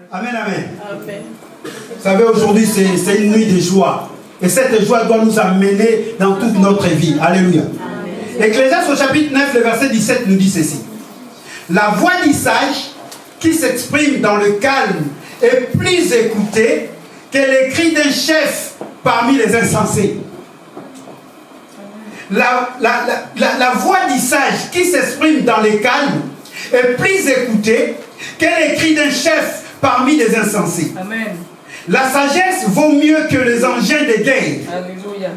Amen, amen. Amen. Vous savez, aujourd'hui, c'est une nuit de joie. Et cette joie doit nous amener dans toute notre vie. Alléluia. Ecclésiaste au chapitre 9, le verset 17 nous dit ceci. La voix du sage qui s'exprime dans le calme est plus écoutée que les cris d'un chef parmi les insensés. La voix du sage qui s'exprime dans le calme est plus écoutée que les cris d'un chef parmi les insensés. Amen. La sagesse vaut mieux que les engins de guerre. Alléluia.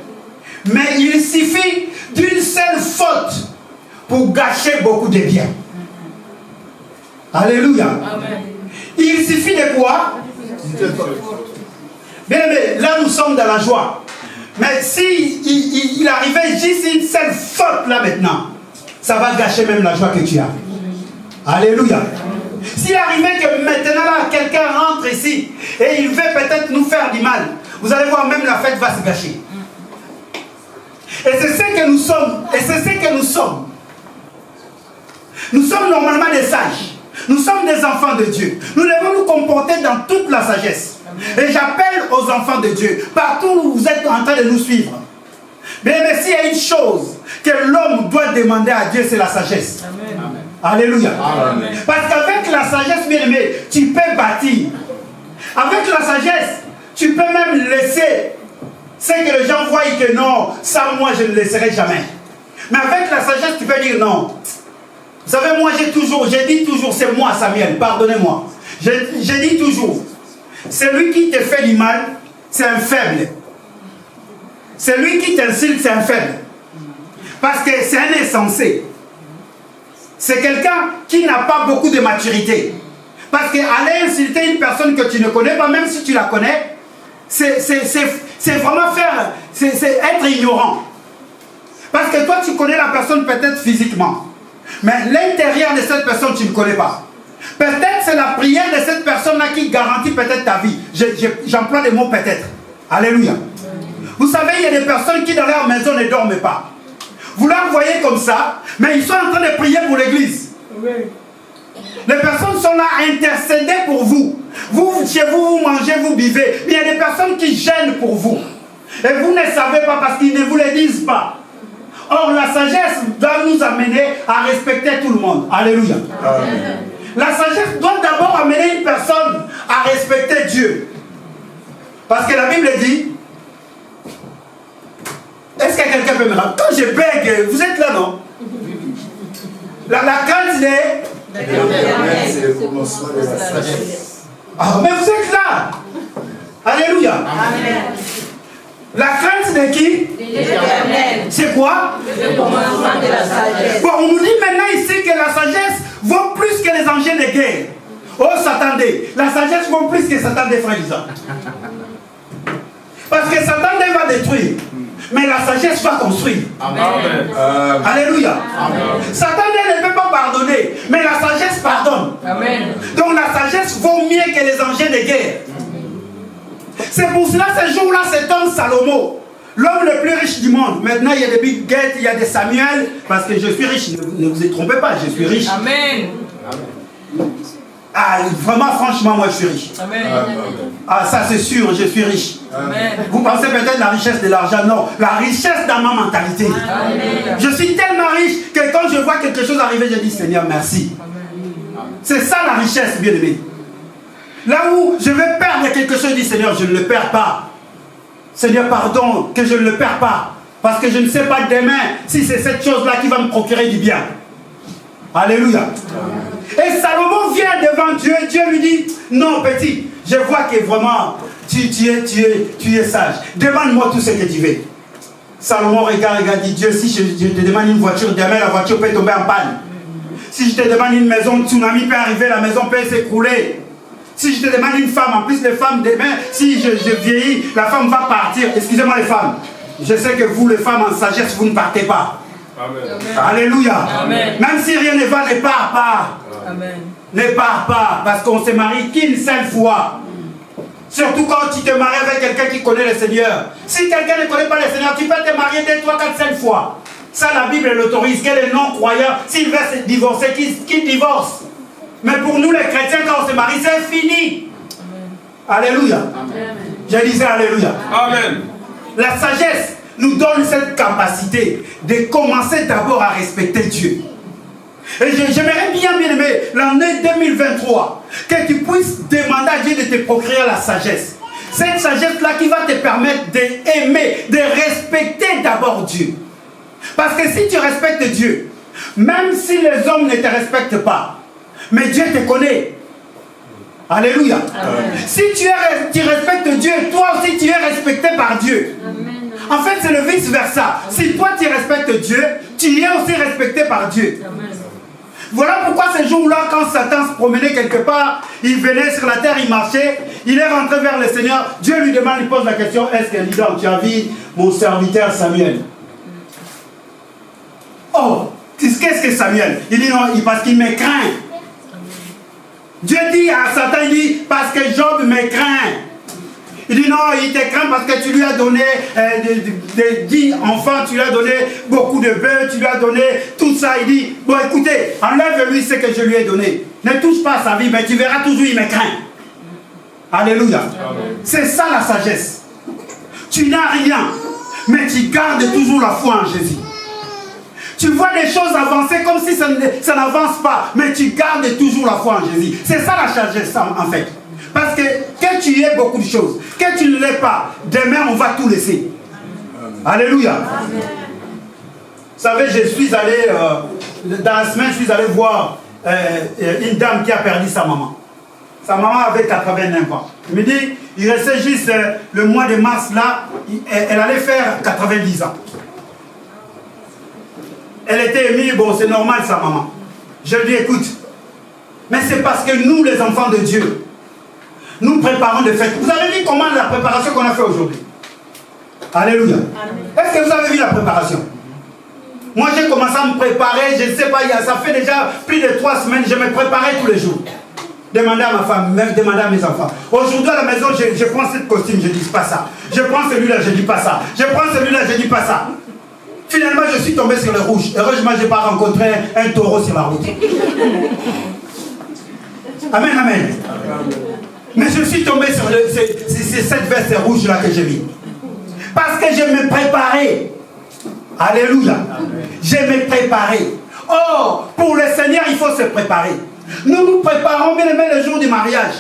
Mais il suffit d'une seule faute pour gâcher beaucoup de biens. Alléluia. Amen. Il suffit de quoi? Bien aimé, là nous sommes dans la joie. Mais si il arrivait juste une seule faute là maintenant, ça va gâcher même la joie que tu as. Alléluia. S'il arrivait que maintenant là, quelqu'un rentre ici et il veut peut-être nous faire du mal, vous allez voir, même la fête va se gâcher. Et c'est ce que nous sommes. Et c'est ce que nous sommes. Nous sommes normalement des sages. Nous sommes des enfants de Dieu. Nous devons nous comporter dans toute la sagesse. Et j'appelle aux enfants de Dieu, partout où vous êtes en train de nous suivre. Mais s'il y a une chose que l'homme doit demander à Dieu, c'est la sagesse. Amen. Alléluia. Amen. Parce qu'avec la sagesse, bien aimé, tu peux bâtir. Avec la sagesse, tu peux même laisser ce que les gens voient que non, ça moi je ne le laisserai jamais. Mais avec la sagesse, tu peux dire non. Vous savez, moi j'ai dit toujours, c'est moi Samuel, pardonnez-moi. J'ai dit toujours, celui qui te fait du mal, c'est un faible. Celui qui t'insulte, c'est un faible. Parce que c'est un insensé. C'est quelqu'un qui n'a pas beaucoup de maturité. Parce qu'aller insulter une personne que tu ne connais pas, même si tu la connais, c'est vraiment faire, c'est être ignorant. Parce que toi, tu connais la personne peut-être physiquement. Mais l'intérieur de cette personne, tu ne connais pas. Peut-être c'est la prière de cette personne-là qui garantit peut-être ta vie. J'emploie les mots peut-être. Alléluia. Vous savez, il y a des personnes qui dans leur maison ne dorment pas. Vous leur voyez comme ça, mais ils sont en train de prier pour l'église. Oui. Les personnes sont là à intercéder pour vous. Vous, chez vous, vous mangez, vous buvez. Mais il y a des personnes qui gênent pour vous. Et vous ne savez pas parce qu'ils ne vous le disent pas. Or, la sagesse doit nous amener à respecter tout le monde. Alléluia. Amen. La sagesse doit d'abord amener une personne à respecter Dieu. Parce que la Bible dit, est-ce que quelqu'un peut me rappeler? Quand je bègue, vous êtes là, non? La crainte, c'est le commencement de la sagesse. Ah, mais vous êtes là. Alléluia. Amen. La crainte de qui? C'est quoi? Le commencement de la sagesse. Bon, on nous dit maintenant ici que la sagesse vaut plus que les engins de guerre. Oh, s'attendez. La sagesse vaut plus que Satan des frères Isaac. Parce que Satan va détruire. Mais la sagesse va construire. Amen. Alléluia. Amen. Satan ne peut pas pardonner. Mais la sagesse pardonne. Amen. Donc la sagesse vaut mieux que les engins de guerre. C'est pour cela ce jour-là, cet homme Salomon, l'homme le plus riche du monde. Maintenant, il y a des Big Gates, il y a des Samuel, parce que je suis riche. Ne vous y trompez pas, je suis riche. Amen. Ah, vraiment, franchement, moi, je suis riche. Amen. Ah, ça, c'est sûr, je suis riche. Amen. Vous pensez peut-être la richesse de l'argent. Non, la richesse dans ma mentalité. Amen. Je suis tellement riche que quand je vois quelque chose arriver, je dis, Seigneur, merci. C'est ça la richesse, bien aimé. Là où je vais perdre quelque chose, je dis, Seigneur, je ne le perds pas. Seigneur, pardon, que je ne le perds pas. Parce que je ne sais pas demain si c'est cette chose-là qui va me procurer du bien. Alléluia. Et Salomon vient devant Dieu et Dieu lui dit, non petit, je vois que vraiment tu es sage. Demande-moi tout ce que tu veux. Salomon regarde, dit, Dieu, si je te demande une voiture, demain la voiture peut tomber en panne. Si je te demande une maison, tsunami peut arriver, la maison peut s'écrouler. Si je te demande une femme, en plus les femmes demain, si je vieillis, la femme va partir. Excusez-moi les femmes. Je sais que vous les femmes en sagesse, vous ne partez pas. Amen. Alléluia. Amen. Même si rien ne va, ne pars pas. Amen. Ne pars pas, parce qu'on se marie qu'une seule fois. Surtout quand tu te maries avec quelqu'un qui connaît le Seigneur. Si quelqu'un ne connaît pas le Seigneur, tu peux te marier 2, 3, 4, 5 fois. Ça, la Bible l'autorise. Que les non-croyants, s'ils veulent se divorcer, qu'ils divorcent. Mais pour nous les chrétiens, quand on se marie, c'est fini. Alléluia. Je disais Alléluia. Amen. La sagesse nous donne cette capacité de commencer d'abord à respecter Dieu. Et j'aimerais bien aimer l'année 2023 que tu puisses demander à Dieu de te procurer la sagesse. Cette sagesse-là qui va te permettre d'aimer, de respecter d'abord Dieu. Parce que si tu respectes Dieu, même si les hommes ne te respectent pas, mais Dieu te connaît. Alléluia. Amen. Si tu respectes Dieu, toi aussi tu es respecté par Dieu. Amen. En fait, c'est le vice-versa. Si toi tu respectes Dieu, tu es aussi respecté par Dieu. Amen. Voilà pourquoi ces jours-là, quand Satan se promenait quelque part, il venait sur la terre, il marchait, il est rentré vers le Seigneur, Dieu lui demande, il pose la question, est-ce que dis donc, tu as vu mon serviteur Samuel? Oh, qu'est-ce que Samuel? Il dit non, parce qu'il me craint. Dieu dit à Satan, il dit, parce que Job me craint. Il dit non, il te craint parce que tu lui as donné 10 enfants, tu lui as donné beaucoup de bœufs, tu lui as donné tout ça. Il dit, bon écoutez, enlève-lui ce que je lui ai donné. Ne touche pas à sa vie, mais tu verras toujours, il me craint. Alléluia. C'est ça la sagesse. Tu n'as rien, mais tu gardes toujours la foi en Jésus. Tu vois des choses avancer comme si ça n'avance pas, mais tu gardes toujours la foi en Jésus. C'est ça la sagesse en fait. Parce que tu aies beaucoup de choses, que tu ne l'aies pas, demain on va tout laisser. Amen. Alléluia. Amen. Vous savez, je suis allé, dans la semaine, je suis allé voir une dame qui a perdu sa maman. Sa maman avait 89 ans. Il me dit, il restait juste le mois de mars là, elle allait faire 90 ans. Elle était émue, bon c'est normal sa maman. Je lui dis, écoute, mais c'est parce que nous les enfants de Dieu, nous préparons des fêtes. Vous avez vu comment la préparation qu'on a fait aujourd'hui? Alléluia. Est-ce que vous avez vu la préparation? Moi j'ai commencé à me préparer, je ne sais pas, ça fait déjà plus de 3 semaines, je me préparais tous les jours. Demandez à ma femme, demandez à mes enfants. Aujourd'hui à la maison, je prends ce costume, je ne dis pas ça. Je prends celui-là, je ne dis pas ça. Je prends celui-là, je ne dis pas ça. Finalement, je suis tombé sur le rouge. Heureusement, je n'ai pas rencontré un taureau sur la route. Amen, amen. Mais je suis tombé sur cette veste rouge-là que j'ai mis. Parce que je me préparais. Alléluia. Je me préparais. Oh, pour le Seigneur, il faut se préparer. Nous nous préparons, bien aimé, le jour du mariage.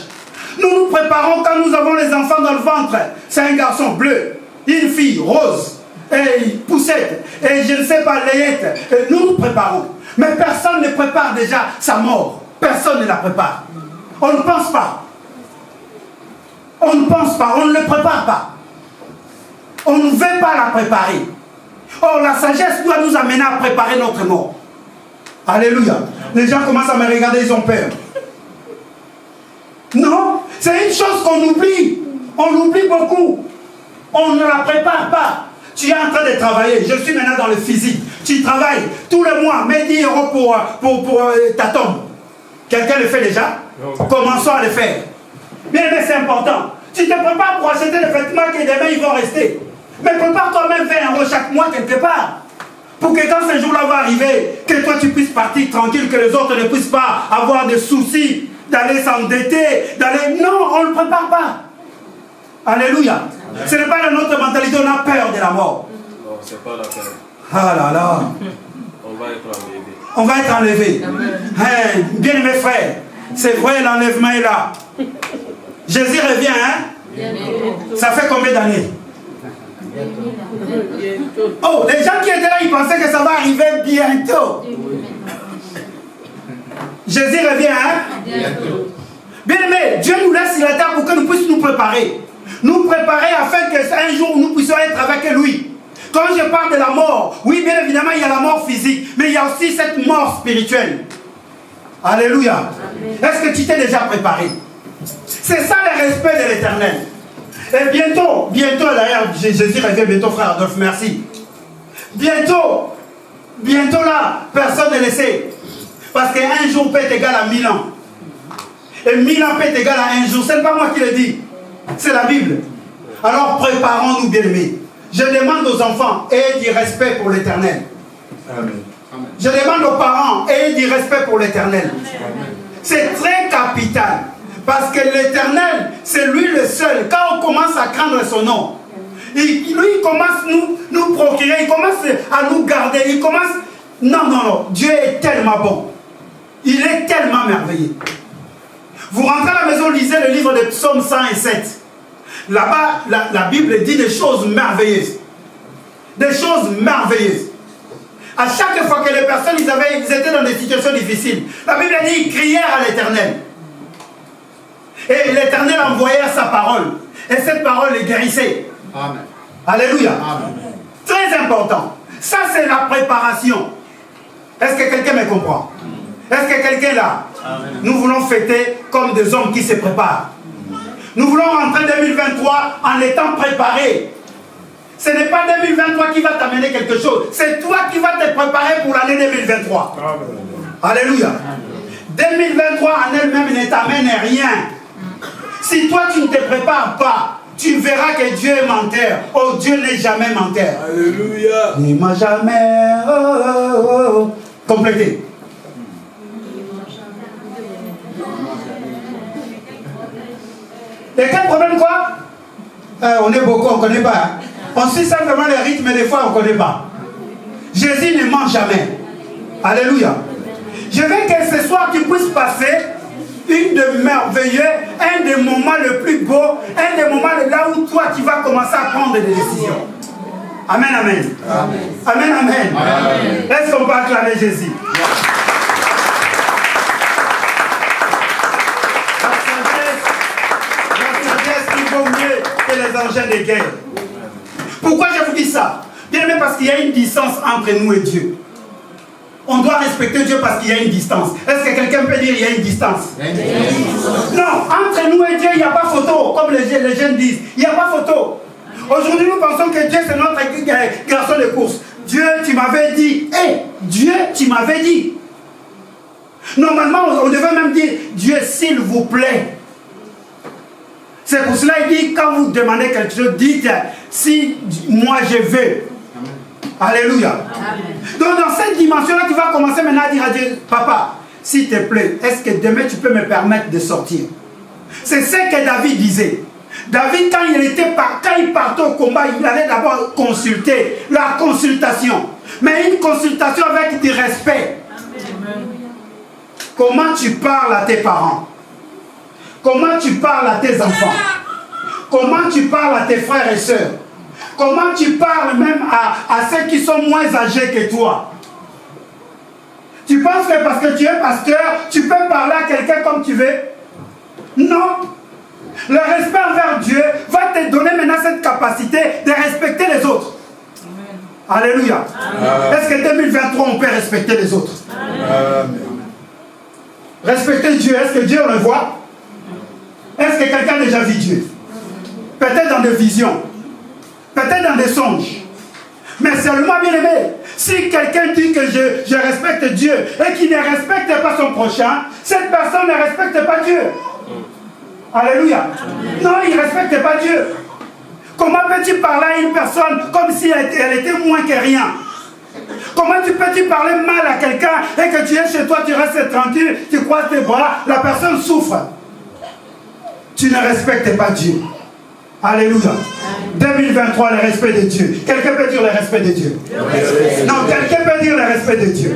Nous nous préparons quand nous avons les enfants dans le ventre. C'est un garçon bleu, une fille rose, et poussette, et je ne sais pas, layette. Nous nous préparons. Mais personne ne prépare déjà sa mort. Personne ne la prépare. On ne pense pas. On ne pense pas, on ne le prépare pas. On ne veut pas la préparer. Or, la sagesse doit nous amener à préparer notre mort. Alléluia. Les gens commencent à me regarder, ils ont peur. Non, c'est une chose qu'on oublie. On l'oublie beaucoup. On ne la prépare pas. Tu es en train de travailler. Je suis maintenant dans le physique. Tu travailles tous les mois. Mets 10 € pour ta tombe. Quelqu'un le fait déjà? Commençons à le faire. Bien, mais c'est important. Tu te prépares pour acheter des vêtements qui demain ils vont rester. Mais prépare toi-même 20 € chaque mois quelque part. Pour que quand ce jour-là va arriver, que toi tu puisses partir tranquille, que les autres ne puissent pas avoir de soucis, d'aller s'endetter, d'aller... Non, on ne le prépare pas. Alléluia. Ce n'est pas dans notre mentalité, on a peur de la mort. Non, c'est pas la peur. Ah là là. On va être enlevé. On va être enlevé. Hey, bien mes frères, c'est vrai, l'enlèvement est là. Jésus revient, hein? Ça fait combien d'années? Oh, les gens qui étaient là, ils pensaient que ça va arriver bientôt. Jésus revient, hein? Bien aimé, Dieu nous laisse sur la terre pour que nous puissions nous préparer. Nous préparer afin qu'un jour nous puissions être avec lui. Quand je parle de la mort, oui, bien évidemment, il y a la mort physique, mais il y a aussi cette mort spirituelle. Alléluia. Est-ce que tu t'es déjà préparé? C'est ça le respect de l'Éternel. Et bientôt d'ailleurs, Jésus revient bientôt, frère Adolphe, merci. Bientôt là, personne ne le sait. Parce qu'un jour peut être égal à 1000 ans. Et 1000 ans peut être égal à un jour. Ce n'est pas moi qui le dis. C'est la Bible. Alors préparons-nous, bien-aimés. Je demande aux enfants, ayez du respect pour l'Éternel. Je demande aux parents, ayez du respect pour l'Éternel. C'est très capital. Parce que l'Éternel, c'est lui le seul. Quand on commence à craindre son nom, lui, il commence à nous procurer, il commence à nous garder, il commence... Non, Dieu est tellement bon. Il est tellement merveilleux. Vous rentrez à la maison, lisez le livre de Psaume 107. Là-bas, la Bible dit des choses merveilleuses. Des choses merveilleuses. À chaque fois que les personnes, ils étaient dans des situations difficiles, la Bible dit qu'ils crièrent à l'Éternel. Et l'Éternel envoyait sa parole. Et cette parole les guérissait. Amen. Alléluia. Amen. Très important. Ça, c'est la préparation. Est-ce que quelqu'un me comprend? Est-ce que quelqu'un là? Amen. Nous voulons fêter comme des hommes qui se préparent. Nous voulons rentrer 2023 en étant préparés. Ce n'est pas 2023 qui va t'amener quelque chose. C'est toi qui vas te préparer pour l'année 2023. Amen. Alléluia. Amen. 2023 en elle-même ne t'amène rien. Si toi tu ne te prépares pas, tu verras que Dieu est menteur. Oh, Dieu n'est jamais menteur. Alléluia. Il ne m'a jamais... Complétez. Et quel problème quoi? On est beaucoup, on ne connaît pas. On suit simplement les rythmes, mais des fois on ne connaît pas. Jésus ne ment jamais. Alléluia. Je veux que ce soir tu puisses passer une de merveilleux, un des moments le plus beau, un des moments là où toi tu vas commencer à prendre des décisions. Amen, amen. Amen, amen. Amen. Amen. Est-ce qu'on peut acclamer Jésus? La sagesse, il vaut mieux que les engins de guerre. Pourquoi je vous dis ça? Bien aimé, parce qu'il y a une distance entre nous et Dieu. On doit respecter Dieu parce qu'il y a une distance. Est-ce que quelqu'un peut dire qu'il y a une distance? Non, entre nous et Dieu, il n'y a pas photo, comme les jeunes disent. Il n'y a pas photo. Aujourd'hui, nous pensons que Dieu, c'est notre garçon de course. Dieu, tu m'avais dit. Dieu, tu m'avais dit. Normalement, on devait même dire, Dieu, s'il vous plaît. C'est pour cela qu'il dit, quand vous demandez quelque chose, dites, si moi je veux. Alléluia. Amen. Donc dans cette dimension-là, tu vas commencer maintenant à dire à Dieu, Papa, s'il te plaît, est-ce que demain tu peux me permettre de sortir? C'est ce que David disait. David, quand il partait au combat, il allait d'abord consulter, la consultation. Mais une consultation avec du respect. Amen. Comment tu parles à tes parents? Comment tu parles à tes enfants? Comment tu parles à tes frères et sœurs? Comment tu parles même à ceux qui sont moins âgés que toi? Tu penses que parce que tu es pasteur, tu peux parler à quelqu'un comme tu veux? Non. Le respect envers Dieu va te donner maintenant cette capacité de respecter les autres. Amen. Alléluia. Est-ce que 2023 on peut respecter les autres? Amen. Respecter Dieu, est-ce que Dieu on le voit? Est-ce que quelqu'un a déjà vu Dieu? Peut-être dans des visions. Peut-être dans des songes. Mais seulement, bien aimé, si quelqu'un dit que je respecte Dieu et qu'il ne respecte pas son prochain, cette personne ne respecte pas Dieu. Alléluia. Non, il ne respecte pas Dieu. Comment peux-tu parler à une personne comme si elle était moins que rien? Comment peux-tu parler mal à quelqu'un et que tu es chez toi, tu restes tranquille, tu croises tes bras, la personne souffre? Tu ne respectes pas Dieu. Alléluia. 2023, le respect de Dieu. Quelqu'un peut dire le respect de Dieu? Non, quelqu'un peut dire le respect de Dieu.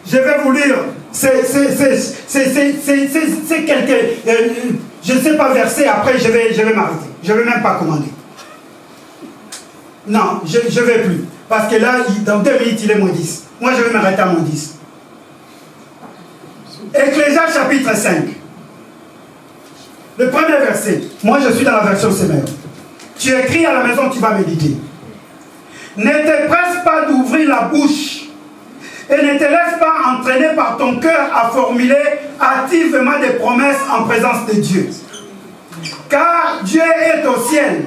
Je vais vous lire. C'est quelques... je ne sais pas verser, après je vais m'arrêter. Je ne vais même pas commander. Non, je ne vais plus. Parce que là, dans 2 minutes, il est moins 10. Moi, je vais m'arrêter à moins 10. Ecclésiaste chapitre 5. Le premier verset, moi je suis dans la version Semeur. Tu écris à la maison, tu vas méditer. Ne te presse pas d'ouvrir la bouche et ne te laisse pas entraîner par ton cœur à formuler activement des promesses en présence de Dieu. Car Dieu est au ciel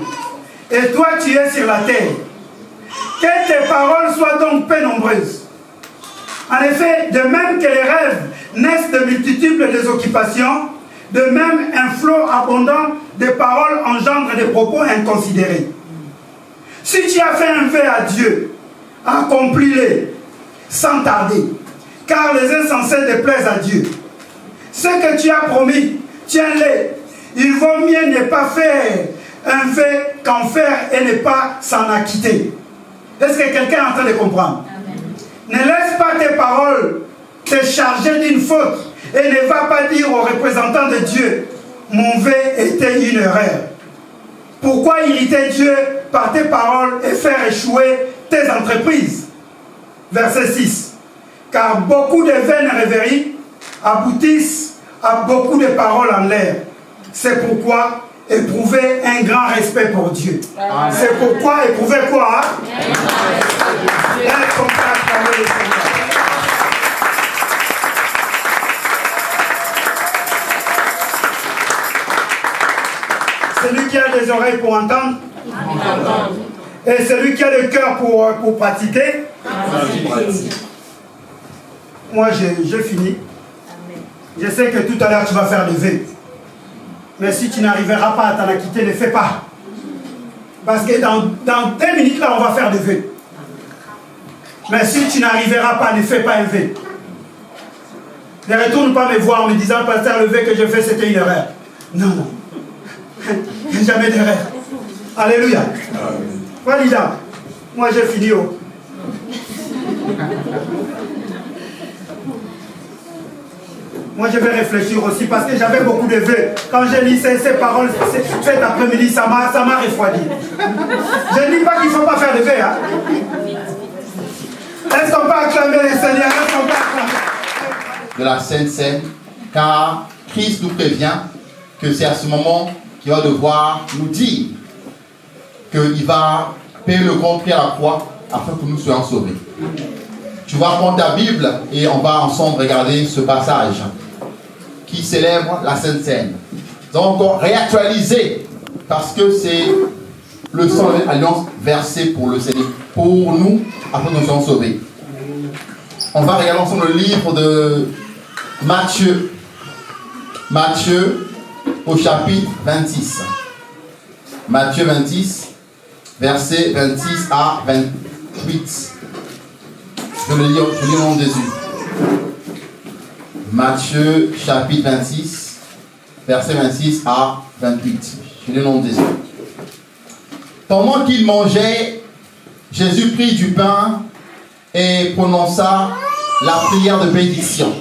et toi tu es sur la terre. Que tes paroles soient donc peu nombreuses. En effet, de même que les rêves naissent de multitudes des occupations, de même, un flot abondant de paroles engendre des propos inconsidérés. Si tu as fait un vœu à Dieu, accomplis-le sans tarder, car les insensés déplaisent à Dieu. Ce que tu as promis, tiens-les. Il vaut mieux ne pas faire un vœu qu'en faire et ne pas s'en acquitter. Est-ce que quelqu'un est en train de comprendre? Ne laisse pas tes paroles te charger d'une faute et ne va pas dire aux représentants de Dieu, mon vœu était une erreur. Pourquoi irriter Dieu par tes paroles et faire échouer tes entreprises? Verset 6. Car beaucoup de vaines rêveries aboutissent à beaucoup de paroles en l'air. C'est pourquoi éprouvez un grand respect pour Dieu. C'est pourquoi éprouvez quoi? Un contact avec le Seigneur. Celui qui a des oreilles pour entendre, et celui qui a le cœur pour pratiquer. Moi, je finis. Je sais que tout à l'heure, tu vas faire des vœux. Mais si tu n'arriveras pas à t'en acquitter, ne fais pas. Parce que dans 2 minutes, là, on va faire des vœux. Mais si tu n'arriveras pas, ne fais pas un vœu. Ne retourne pas me voir en me disant, pasteur, le vœu que je fais, c'était une erreur. Non, non. Jamais d'erreur. Alléluia. Valida. Moi, j'ai fini. Oh. Moi, je vais réfléchir aussi parce que j'avais beaucoup de vœux. Quand j'ai lu ces paroles cet après-midi, ça m'a refroidi. Je ne dis pas qu'il ne faut pas faire de vœux. Hein? Est-ce qu'on peut acclamer les Seigneurs? Est-ce qu'on peut acclamer? De la Sainte Seine, car Christ nous prévient que c'est à ce moment qu'il va devoir nous dire qu'il va payer le grand prix à la croix afin que nous soyons sauvés. Tu vas prendre ta Bible et on va ensemble regarder ce passage qui célèbre la Sainte Seine. Nous allons encore réactualiser parce que c'est le sang de l'alliance versé pour le Seigneur, pour nous, afin que nous soyons sauvés. On va regarder ensemble le livre de Matthieu. Matthieu au chapitre 26. Matthieu 26, versets 26 à 28. Je le lis au nom de Jésus. Matthieu chapitre 26, versets 26 à 28. Je lis au nom de Jésus. Pendant qu'il mangeait, Jésus prit du pain et prononça la prière de bénédiction.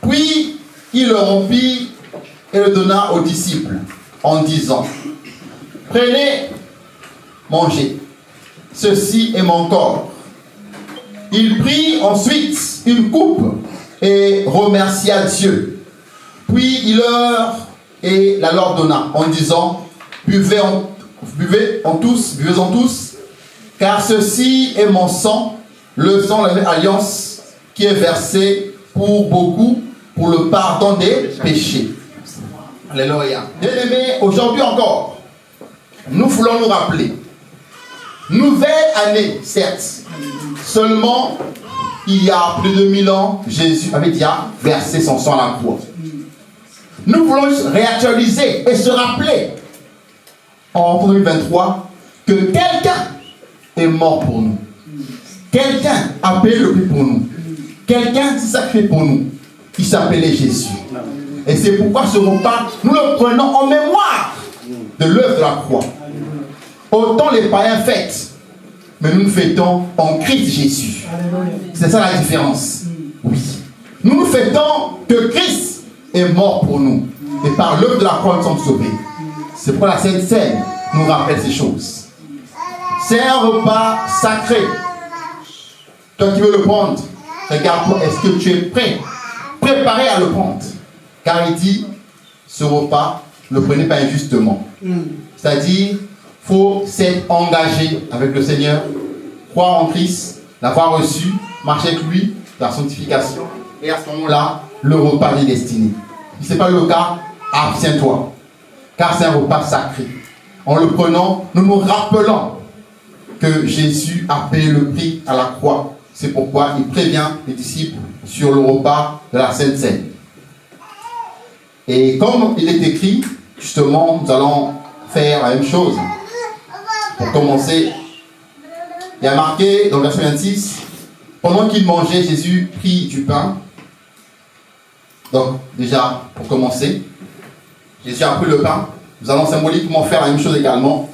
Puis il le rompit et le donna aux disciples en disant: prenez, mangez, ceci est mon corps. Il prit ensuite une coupe et remercia Dieu. Puis il la leur donna en disant: buvez-en tous, car ceci est mon sang, le sang de l'alliance qui est versé pour beaucoup pour le pardon des péchés. Alléluia. Bien-aimés, aujourd'hui encore, nous voulons nous rappeler, nouvelle année, certes, seulement il y a plus de 1000 ans, Jésus avait déjà versé son sang à la croix. Nous voulons réactualiser et se rappeler en 2023 que quelqu'un est mort pour nous. Quelqu'un a payé le prix pour nous. Quelqu'un s'est sacrifié pour nous. Il s'appelait Jésus. Et c'est pourquoi ce repas, nous le prenons en mémoire de l'œuvre de la croix. Autant les païens fêtent, mais nous fêtons en Christ Jésus. C'est ça la différence. Oui. Nous fêtons que Christ est mort pour nous. Et par l'œuvre de la croix, nous sommes sauvés. C'est pourquoi la Sainte Seine nous rappelle ces choses. C'est un repas sacré. Toi qui veux le prendre, regarde-toi, est-ce que tu es prêt, préparé à le prendre? Car il dit, ce repas, ne le prenez pas injustement. C'est-à-dire, il faut s'être engagé avec le Seigneur, croire en Christ, l'avoir reçu, marcher avec lui, la sanctification. Et à ce moment-là, le repas est destiné. Si ce n'est pas le cas, abstiens-toi. Car c'est un repas sacré. En le prenant, nous nous rappelons que Jésus a payé le prix à la croix. C'est pourquoi il prévient les disciples sur le repas de la Sainte Seine. Et comme il est écrit, justement, nous allons faire la même chose. Pour commencer, il y a marqué dans le verset 26, pendant qu'il mangeait, Jésus prit du pain Donc, déjà, pour commencer, Jésus a pris le pain. Nous allons symboliquement faire la même chose également.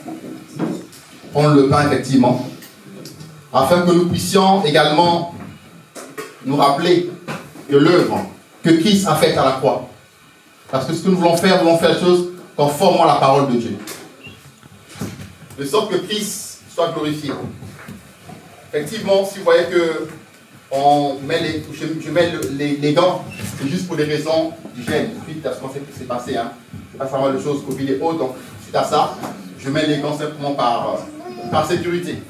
Prendre le pain, effectivement, afin que nous puissions également nous rappeler de l'œuvre que Christ a faite à la croix. Parce que ce que nous voulons faire les choses conformément à la parole de Dieu. De sorte que Christ soit glorifié. Effectivement, si vous voyez que je mets les gants, c'est juste pour des raisons d'hygiène. Suite à ce qu'on s'est passé, hein. C'est pas vraiment de choses Covid et autres, donc suite à ça, je mets les gants simplement par sécurité.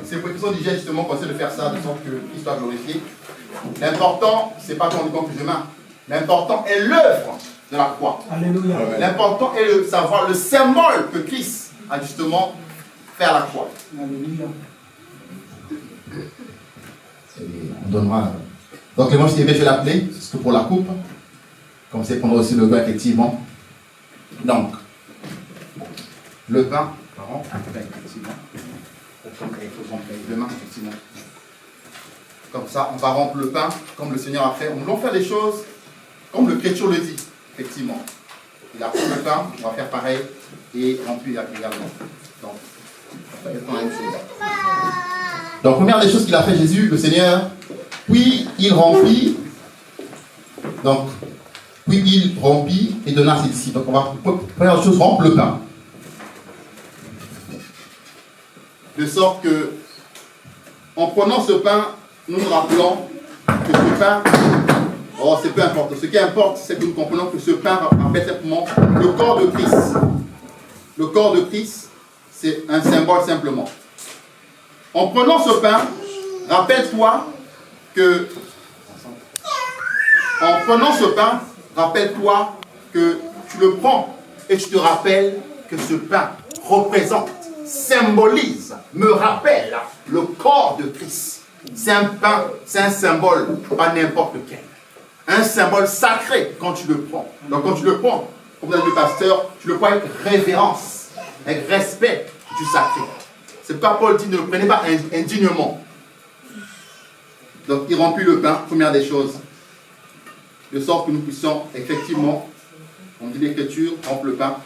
C'est pour une question d'hygiène justement qu'on essaie de faire ça, de sorte que Christ soit glorifié. L'important, c'est pas ton gant que je mets. L'important est l'œuvre de la croix. Alléluia. L'important est de savoir le symbole que Christ a justement fait à la croix. Alléluia. On donnera. Donc, moi, je vais l'appeler, parce que pour la coupe, comme c'est prendre aussi le vin, effectivement. Donc, le pain, pardon, effectivement. Effectivement. Comme ça, on va rompre le pain, comme le Seigneur a fait. On va faire des choses comme le Chrétien le dit, effectivement. Il a pris le pain, on va faire pareil, et remplir également. Donc, on va faire la même chose. Donc, première des choses qu'il a fait Jésus, le Seigneur, puis il remplit, et donna à ses disciples. Donc, on va, première chose, rompre le pain. De sorte que, en prenant ce pain, nous nous rappelons que ce pain, c'est peu important. Ce qui importe, c'est que nous comprenons que ce pain rappelle simplement le corps de Christ. Le corps de Christ, c'est un symbole simplement. En prenant ce pain, rappelle-toi que tu le prends et tu te rappelles que ce pain représente, symbolise, me rappelle le corps de Christ. C'est un pain, c'est un symbole, pas n'importe lequel. Un symbole sacré quand tu le prends. Donc quand tu le prends, comme l'a dit le pasteur, tu le prends avec révérence, avec respect du sacré. C'est pas Paul dit, ne le prenez pas indignement. Donc il remplit le pain, première des choses. De sorte que nous puissions effectivement, on dit l'écriture, remplir le pain.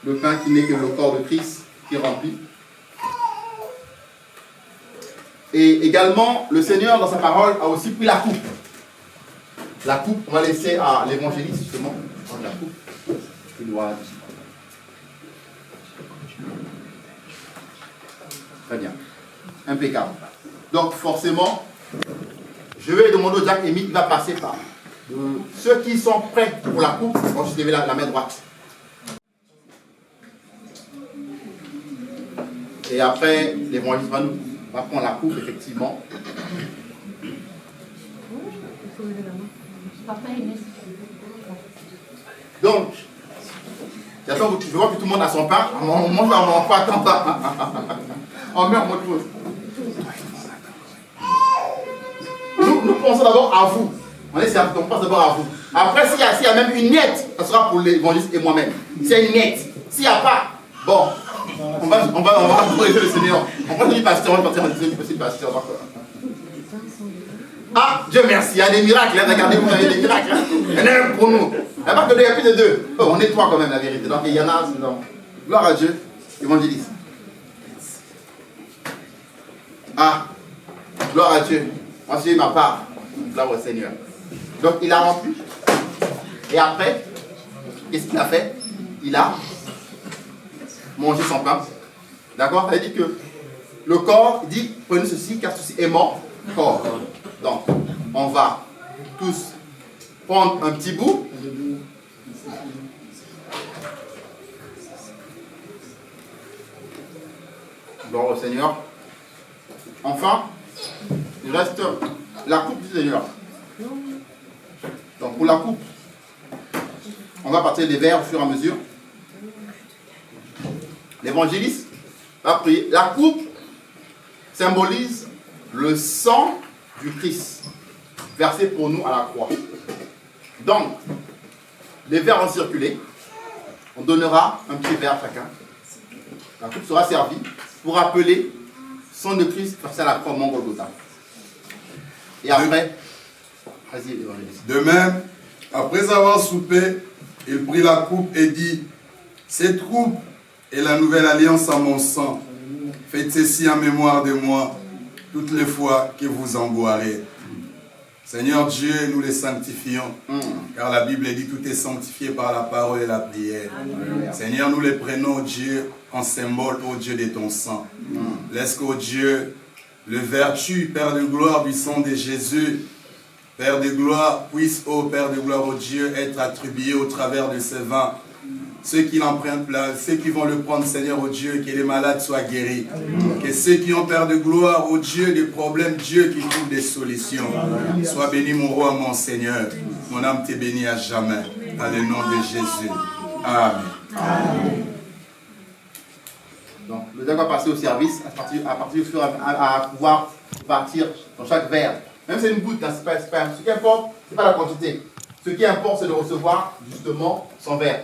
Le pain qui n'est que le corps de Christ qui remplit. Et également, le Seigneur, dans sa parole, a aussi pris la coupe. La coupe, on va laisser à l'évangéliste, justement, prendre la coupe. Il doit... Très bien. Impeccable. Donc, forcément, je vais demander au Jacques Émile, il va passer par. Ceux qui sont prêts pour la coupe, vont juste lever la main droite. Et après, l'évangéliste va prendre la coupe, effectivement. Donc, j'attends, je vois que tout le monde a son pain. On mange on pas attend pas. On met en mode pause. Nous pensons d'abord à vous. On pense d'abord à vous. Après, s'il y a même une miette, ça sera pour l'évangéliste et moi-même. S'il y a une miette, s'il n'y a pas, bon, on va corriger le Seigneur. On va dire pasteur, on va partir en disant que c'est pasteur. Ah, Dieu merci, il y a des miracles. Hein, regardez, vous avez des miracles. Hein. Il y en a un pour nous. Il n'y a pas que deux, il y a plus de deux. Oh, on est trois quand même, la vérité. Donc il y en a. Donc, gloire à Dieu, évangéliste. Ah, gloire à Dieu. Moi, j'ai eu ma part. Gloire au Seigneur. Donc il a rempli. Et après, qu'est-ce qu'il a fait? Il a mangé son pain. D'accord? Ça veut dire que le corps dit, prenez ceci, car ceci est mort. Corps. Donc, on va tous prendre un petit bout. Gloire au Seigneur. Enfin, il reste la coupe du Seigneur. Donc, pour la coupe, on va partir des verres au fur et à mesure. L'évangéliste va prier. La coupe symbolise le sang du Christ versé pour nous à la croix. Donc, les verres vont circuler. On donnera un petit verre à chacun. La coupe sera servie pour rappeler son de Christ versé à la croix, mon Golgotha. Et après, Vas-y, évangéliste. De même, après avoir soupé, il prit la coupe et dit, cette coupe est la nouvelle alliance à mon sang. Faites ceci en mémoire de moi, toutes les fois que vous en boirez. Seigneur Dieu, nous les sanctifions, car la Bible dit tout est sanctifié par la parole et la prière. Seigneur, nous les prenons, oh Dieu, en symbole, ô Dieu, de ton sang. Laisse qu'au Dieu, le vertu, Père de gloire, du sang de Jésus, Père de gloire, puisse, ô Père de gloire, ô Dieu, être attribué au travers de ce vin. Ceux qui l'empruntent là, ceux qui vont le prendre, Seigneur, ô Dieu, que les malades soient guéris. Que ceux qui ont, Père de gloire, ô Dieu, des problèmes, Dieu qui trouve des solutions. Sois béni, mon roi, mon Seigneur. Mon âme t'est bénie à jamais. Dans le nom de Jésus. Amen. Donc, le diacre va passer au service à partir du fur et à pouvoir partir dans chaque verre. Même si c'est une goutte, hein, ce qui importe, ce n'est pas la quantité. Ce qui importe, c'est de recevoir justement son verre.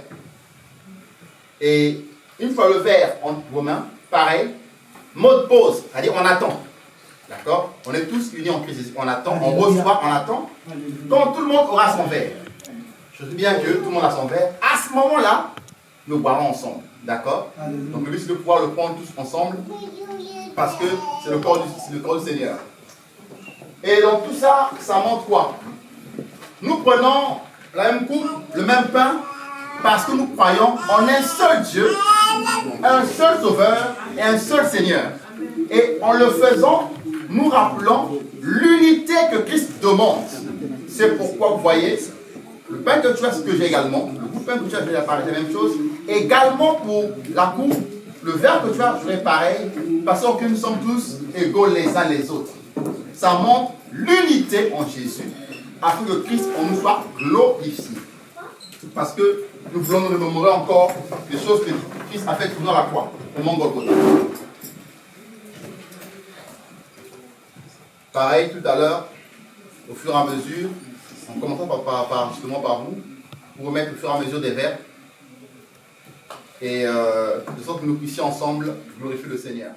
Et une fois le verre entre vos mains, pareil, mode pause, c'est-à-dire on attend. D'accord? On est tous unis en Christ. On attend, on reçoit, on attend. Quand tout le monde aura son verre, je sais bien que tout le monde a son verre, à ce moment-là, nous boirons ensemble. D'accord? Donc le but c'est de pouvoir le prendre tous ensemble parce que c'est le corps du Seigneur. Et donc tout ça, ça montre quoi? Nous prenons la même coupe, le même pain, parce que nous croyons en un seul Dieu, un seul Sauveur et un seul Seigneur. Et en le faisant, nous rappelons l'unité que Christ demande. C'est pourquoi vous voyez, le pain que tu as, ce que j'ai également, le coup de pain que tu as, j'ai pareil, c'est la même chose. Également pour la coupe, le verre que tu as, je vais pareil, parce que nous sommes tous égaux les uns les autres. Ça montre l'unité en Jésus, afin que Christ en nous soit glorifié. Parce que nous voulons nous remémorer encore des choses que Christ a faites dans la croix, au Mont Golgotha. Pareil, tout à l'heure, au fur et à mesure, en commençant justement par vous, pour remettre au fur et à mesure des verres, et de sorte que nous puissions ensemble glorifier le Seigneur.